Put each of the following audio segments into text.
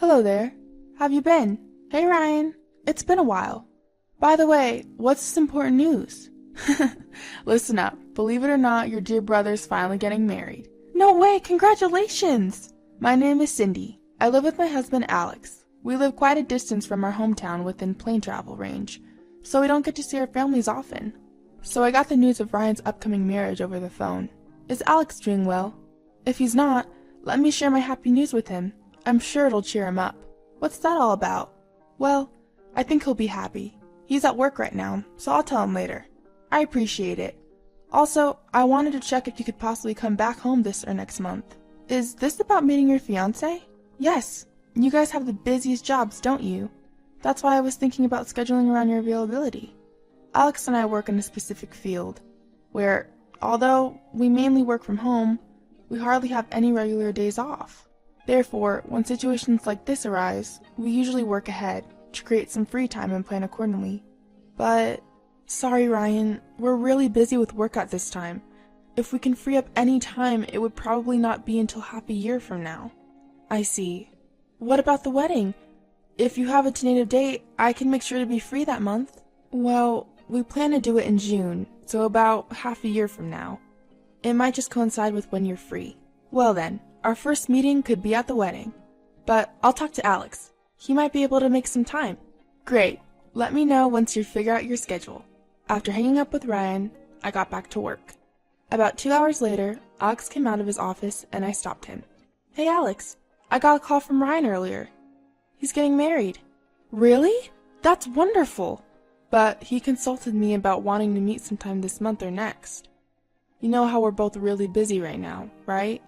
Hello there. Have you been? Hey Ryan, it's been a while. By the way, what's this important news? Listen up. Believe it or not, your dear brother's finally getting married. No way, congratulations! My name is Cindy. I live with my husband Alex. We live quite a distance from our hometown within plane travel range, so we don't get to see our families often. So I got the news of Ryan's upcoming marriage over the phone. Is Alex doing well? If he's not, let me share my happy news with him. I'm sure it'll cheer him up. What's that all about? Well, I think he'll be happy. He's at work right now, so I'll tell him later. I appreciate it. Also, I wanted to check if you could possibly come back home this or next month. Is this about meeting your fiancé? Yes. You guys have the busiest jobs, don't you? That's why I was thinking about scheduling around your availability. Alex and I work in a specific field, where, although we mainly work from home, we hardly have any regular days off. Therefore, when situations like this arise, we usually work ahead to create some free time and plan accordingly. But, sorry Ryan, we're really busy with work at this time. If we can free up any time, it would probably not be until half a year from now. I see. What about the wedding? If you have a tentative date, I can make sure to be free that month. Well, we plan to do it in June, so about half a year from now. It might just coincide with when you're free. Well then, our first meeting could be at the wedding. But I'll talk to Alex. He might be able to make some time. Great. Let me know once you figure out your schedule. After hanging up with Ryan, I got back to work. About 2 hours later, Alex came out of his office and I stopped him. Hey Alex, I got a call from Ryan earlier. He's getting married. Really? That's wonderful. But he consulted me about wanting to meet sometime this month or next. You know how we're both really busy right now, right?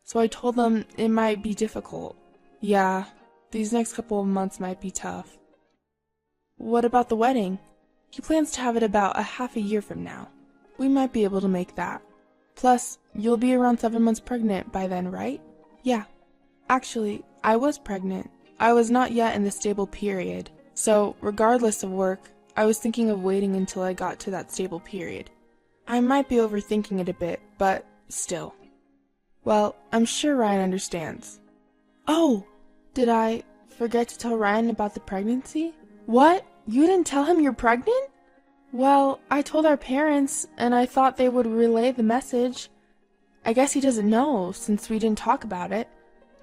So I told him it might be difficult. Yeah, these next couple of months might be tough. What about the wedding? He plans to have it about a half a year from now. We might be able to make that. Plus, you'll be around 7 months pregnant by then, right? Yeah. Actually, I was pregnant. I was not yet in the stable period. So, regardless of work, I was thinking of waiting until I got to that stable period. I might be overthinking it a bit, but still. Well, I'm sure Ryan understands. Oh! Did I forget to tell Ryan about the pregnancy? What? You didn't tell him you're pregnant? Well, I told our parents, and I thought they would relay the message. I guess he doesn't know, since we didn't talk about it.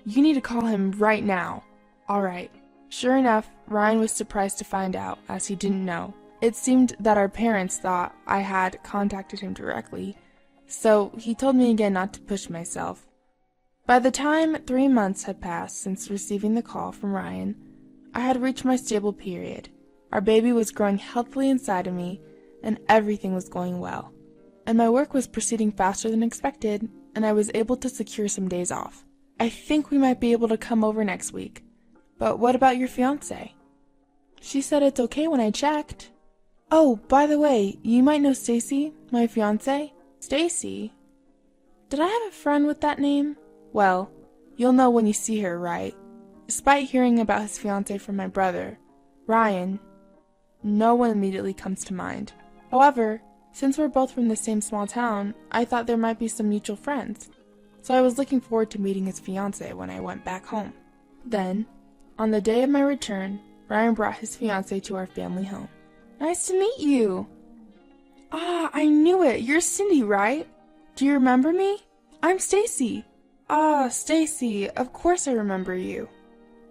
You need to call him right now. Alright. Sure enough, Ryan was surprised to find out, as he didn't know. It seemed that our parents thought I had contacted him directly, so he told me again not to push myself. By the time 3 months had passed since receiving the call from Ryan, I had reached my stable period. Our baby was growing healthily inside of me, and everything was going well. And my work was proceeding faster than expected, and I was able to secure some days off. I think we might be able to come over next week. But what about your fiancé? She said it's okay when I checked. Oh, by the way, you might know Stacy, my fiancé. Stacy? Did I have a friend with that name? Well, you'll know when you see her, right? Despite hearing about his fiancé from my brother, Ryan, no one immediately comes to mind. However, since we're both from the same small town, I thought there might be some mutual friends. So I was looking forward to meeting his fiancé when I went back home. Then, on the day of my return, Ryan brought his fiancé to our family home. Nice to meet you! Ah, I knew it! You're Cindy, right? Do you remember me? I'm Stacy. Ah, Stacy, of course I remember you.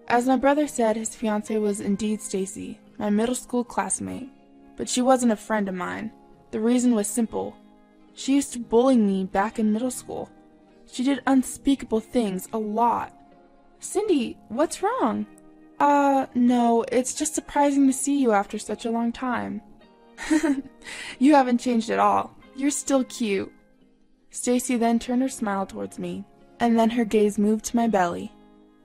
As my brother said, his fiancée was indeed Stacy, my middle school classmate. But she wasn't a friend of mine. The reason was simple. She used to bully me back in middle school. She did unspeakable things a lot. Cindy, what's wrong? No, it's just surprising to see you after such a long time. You haven't changed at all. You're still cute. Stacy then turned her smile towards me, and then her gaze moved to my belly.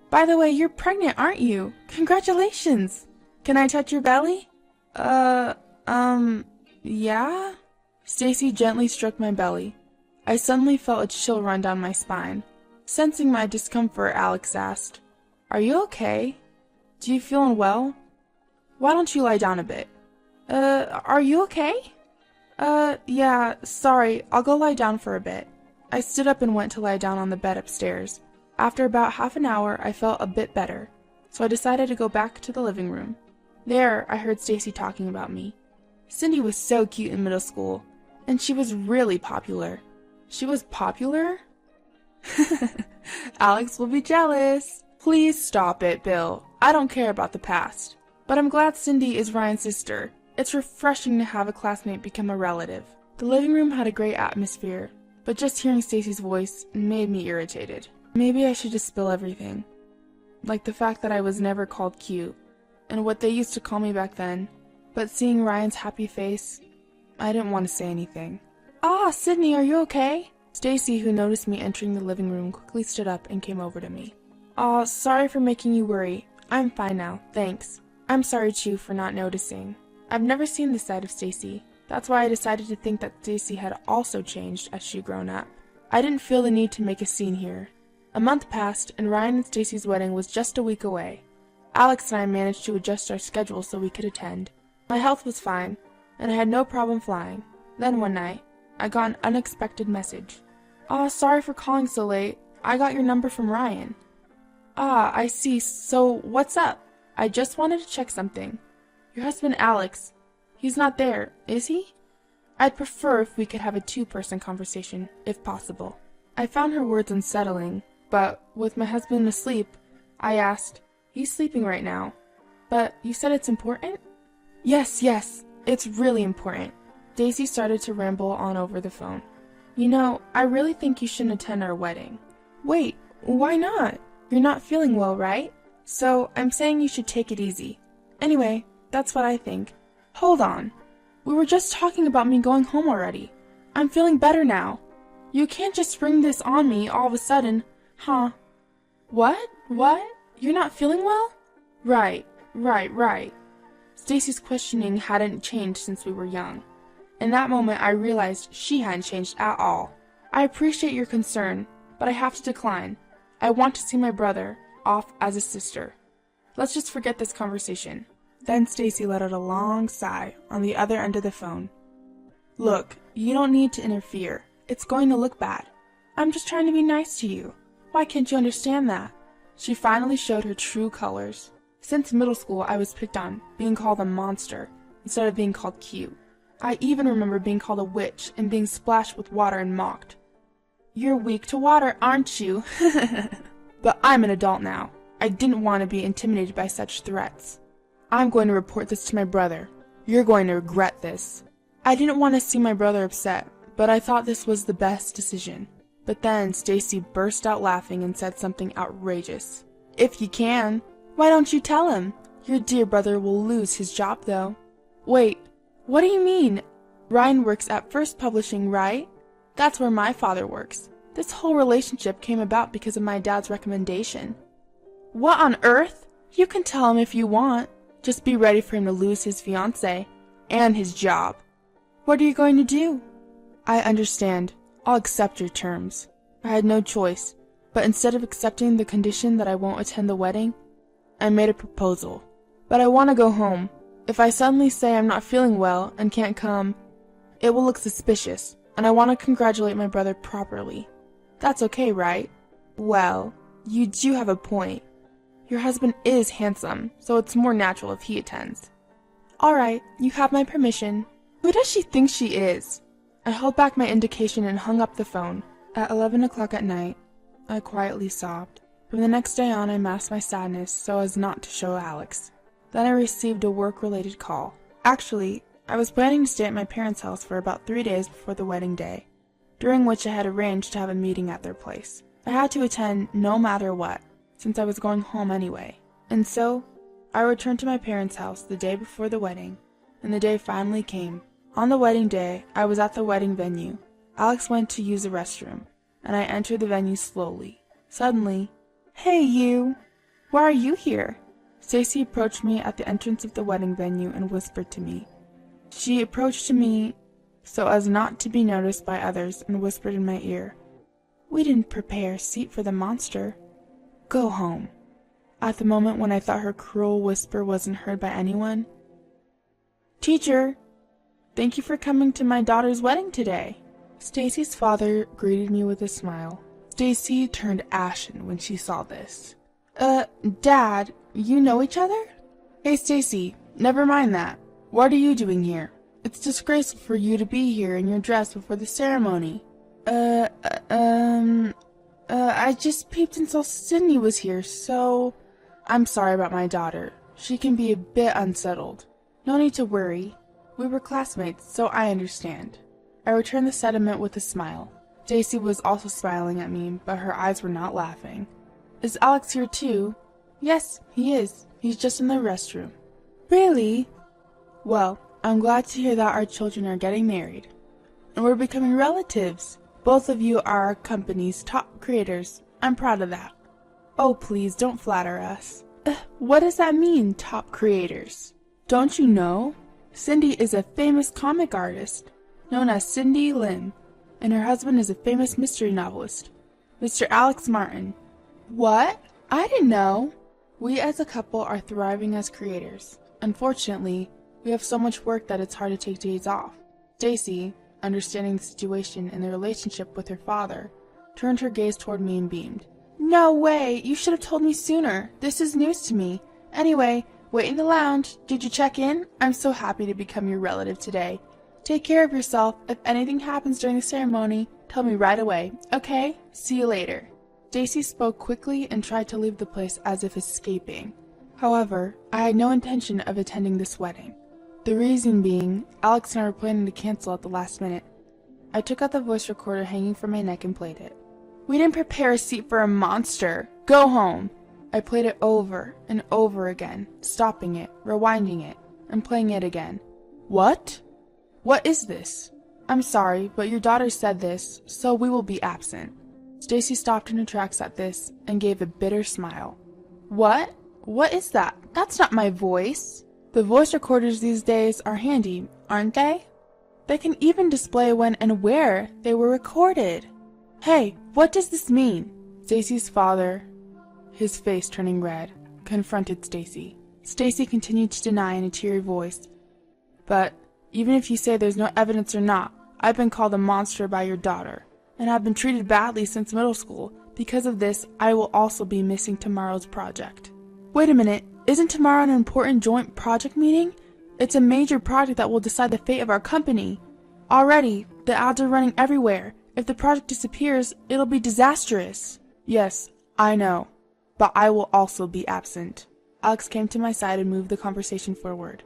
By the way, you're pregnant, aren't you? Congratulations! Can I touch your belly? Yeah? Stacy gently stroked my belly. I suddenly felt a chill run down my spine. Sensing my discomfort, Alex asked, Are you okay? Do you feel unwell? Why don't you lie down a bit? Are you okay? Yeah, sorry, I'll go lie down for a bit. I stood up and went to lie down on the bed upstairs. After about half an hour, I felt a bit better. so I decided to go back to the living room. There, I heard Stacy talking about me. Cindy was so cute in middle school, and she was really popular. She was popular? Alex will be jealous. Please stop it, Bill. I don't care about the past. But I'm glad Cindy is Ryan's sister. It's refreshing to have a classmate become a relative. The living room had a great atmosphere, but just hearing Stacy's voice made me irritated. Maybe I should just spill everything. Like the fact that I was never called cute, and what they used to call me back then. But seeing Ryan's happy face, I didn't want to say anything. Ah, Sydney, are you okay? Stacy, who noticed me entering the living room, quickly stood up and came over to me. Aw, sorry for making you worry. I'm fine now, thanks. I'm sorry too for not noticing. I've never seen this side of Stacy. That's why I decided to think that Stacy had also changed as she'd grown up. I didn't feel the need to make a scene here. A month passed, and Ryan and Stacy's wedding was just a week away. Alex and I managed to adjust our schedule so we could attend. My health was fine, and I had no problem flying. Then one night, I got an unexpected message. Aw, sorry for calling so late. I got your number from Ryan. Ah, I see. So, what's up? I just wanted to check something. Your husband Alex, he's not there, is he? I'd prefer if we could have a two-person conversation, if possible. I found her words unsettling, but with my husband asleep, I asked, he's sleeping right now. But you said it's important? Yes, it's really important. Daisy started to ramble on over the phone. You know, I really think you shouldn't attend our wedding. Wait, why not? You're not feeling well, right? So, I'm saying you should take it easy. Anyway, that's what I think. Hold on. We were just talking about me going home already. I'm feeling better now. You can't just spring this on me all of a sudden, huh? What? You're not feeling well? Right. Stacy's questioning hadn't changed since we were young. In that moment, I realized she hadn't changed at all. I appreciate your concern, but I have to decline. I want to see my brother off as a sister. Let's just forget this conversation. Then Stacy let out a long sigh on the other end of the phone. Look, you don't need to interfere. It's going to look bad. I'm just trying to be nice to you. Why can't you understand that? She finally showed her true colors. Since middle school, I was picked on, being called a monster, instead of being called cute. I even remember being called a witch and being splashed with water and mocked. You're weak to water, aren't you? But I'm an adult now. I didn't want to be intimidated by such threats. I'm going to report this to my brother. You're going to regret this. I didn't want to see my brother upset, but I thought this was the best decision. But then Stacy burst out laughing and said something outrageous. If you can, why don't you tell him? Your dear brother will lose his job though. Wait, what do you mean? Ryan works at First Publishing, right? That's where my father works. This whole relationship came about because of my dad's recommendation. What on earth? You can tell him if you want. Just be ready for him to lose his fiancée and his job. What are you going to do? I understand. I'll accept your terms. I had no choice, but instead of accepting the condition that I won't attend the wedding, I made a proposal. But I want to go home. If I suddenly say I'm not feeling well and can't come, it will look suspicious, and I want to congratulate my brother properly. That's okay, right? Well, you do have a point. Your husband is handsome, so it's more natural if he attends. Alright, you have my permission. Who does she think she is? I held back my indication and hung up the phone. At 11 o'clock at night, I quietly sobbed. From the next day on, I masked my sadness so as not to show Alex. Then I received a work-related call. Actually, I was planning to stay at my parents' house for about 3 days before the wedding day, during which I had arranged to have a meeting at their place. I had to attend no matter what, since I was going home anyway. And so, I returned to my parents' house the day before the wedding, and the day finally came. On the wedding day, I was at the wedding venue. Alex went to use the restroom, and I entered the venue slowly. Suddenly, "Hey, you! Why are you here?" Stacy approached me at the entrance of the wedding venue and whispered to me. She approached to me so as not to be noticed by others and whispered in my ear, "We didn't prepare a seat for the monster. Go home." At the moment when I thought her cruel whisper wasn't heard by anyone, "Teacher, thank you for coming to my daughter's wedding today." Stacy's father greeted me with a smile. Stacy turned ashen when she saw this. Dad, you know each other? Hey, Stacy, never mind that. What are you doing here? It's disgraceful for you to be here in your dress before the ceremony. I just peeped and saw Sydney was here, so... I'm sorry about my daughter. She can be a bit unsettled. No need to worry. We were classmates, so I understand. I returned the sentiment with a smile. Stacy was also smiling at me, but her eyes were not laughing. Is Alex here too? Yes, he is. He's just in the restroom. Really? Well, I'm glad to hear that our children are getting married. And we're becoming relatives. Both of you are our company's top creators. I'm proud of that. Oh, please, don't flatter us. What does that mean, top creators? Don't you know? Cindy is a famous comic artist, known as Cindy Lim, and her husband is a famous mystery novelist, Mr. Alex Martin. What? I didn't know. We as a couple are thriving as creators. Unfortunately, we have so much work that it's hard to take days off. Stacy, understanding the situation and the relationship with her father, turned her gaze toward me and beamed. No way! You should have told me sooner. This is news to me. Anyway, wait in the lounge. Did you check in? I'm so happy to become your relative today. Take care of yourself. If anything happens during the ceremony, tell me right away, okay? See you later. Stacy spoke quickly and tried to leave the place as if escaping. However, I had no intention of attending this wedding. The reason being, Alex and I were planning to cancel at the last minute. I took out the voice recorder hanging from my neck and played it. We didn't prepare a seat for a monster. Go home. I played it over and over again, stopping it, rewinding it, and playing it again. What? What is this? I'm sorry, but your daughter said this, so we will be absent. Stacy stopped in her tracks at this and gave a bitter smile. What? What is that? That's not my voice. The voice recorders these days are handy, aren't they? They can even display when and where they were recorded. Hey, what does this mean? Stacy's father, his face turning red, confronted Stacy. Stacy continued to deny in a teary voice. But even if you say there's no evidence or not, I've been called a monster by your daughter, and I've been treated badly since middle school. Because of this, I will also be missing tomorrow's project. Wait a minute, isn't tomorrow an important joint project meeting? It's a major project that will decide the fate of our company. Already, the ads are running everywhere. If the project disappears, it'll be disastrous. Yes, I know, but I will also be absent. Alex came to my side and moved the conversation forward.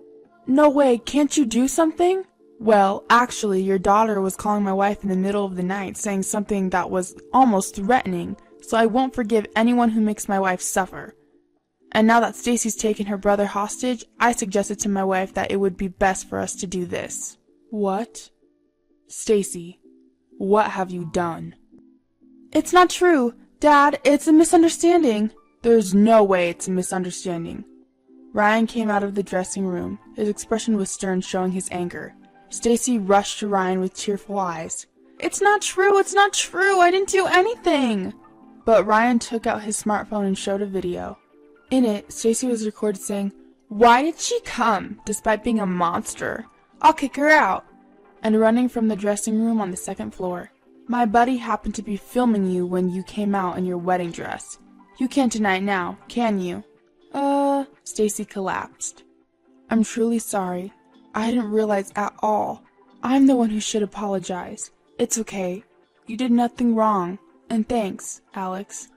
No way, can't you do something? Well, actually, your daughter was calling my wife in the middle of the night, saying something that was almost threatening, so I won't forgive anyone who makes my wife suffer. And now that Stacy's taken her brother hostage, I suggested to my wife that it would be best for us to do this. What? Stacy, what have you done? It's not true. Dad, it's a misunderstanding. There's no way it's a misunderstanding. Ryan came out of the dressing room. His expression was stern, showing his anger. Stacy rushed to Ryan with tearful eyes. It's not true, it's not true, I didn't do anything. But Ryan took out his smartphone and showed a video. In it, Stacy was recorded saying, "Why did she come, despite being a monster? I'll kick her out," and running from the dressing room on the second floor. My buddy happened to be filming you when you came out in your wedding dress. You can't deny it now, can you? Stacy collapsed. I'm truly sorry. I didn't realize at all. I'm the one who should apologize. It's okay. You did nothing wrong. And thanks, Alex.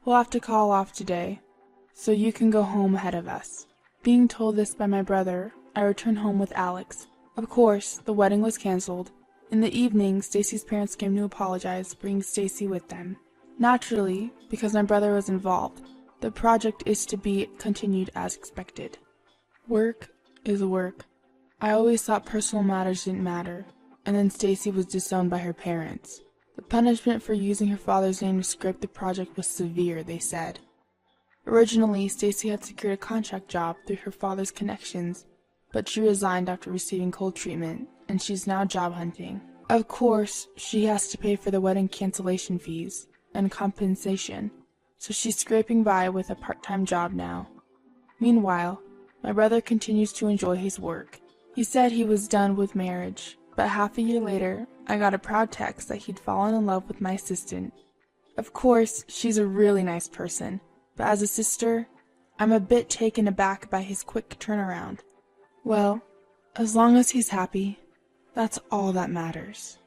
We'll have to call off today, so you can go home ahead of us. Being told this by my brother, I returned home with Alex. Of course, the wedding was canceled. In the evening, Stacy's parents came to apologize, bringing Stacy with them. Naturally, because my brother was involved, the project is to be continued as expected. Work is work. I always thought personal matters didn't matter, and then Stacy was disowned by her parents. The punishment for using her father's name to script the project was severe, they said. Originally, Stacy had secured a contract job through her father's connections, but she resigned after receiving cold treatment, and she's now job hunting. Of course, she has to pay for the wedding cancellation fees and compensation, so she's scraping by with a part-time job now. Meanwhile, my brother continues to enjoy his work. He said he was done with marriage, but half a year later, I got a proud text that he'd fallen in love with my assistant. Of course, she's a really nice person, but as a sister, I'm a bit taken aback by his quick turnaround. Well, as long as he's happy, that's all that matters.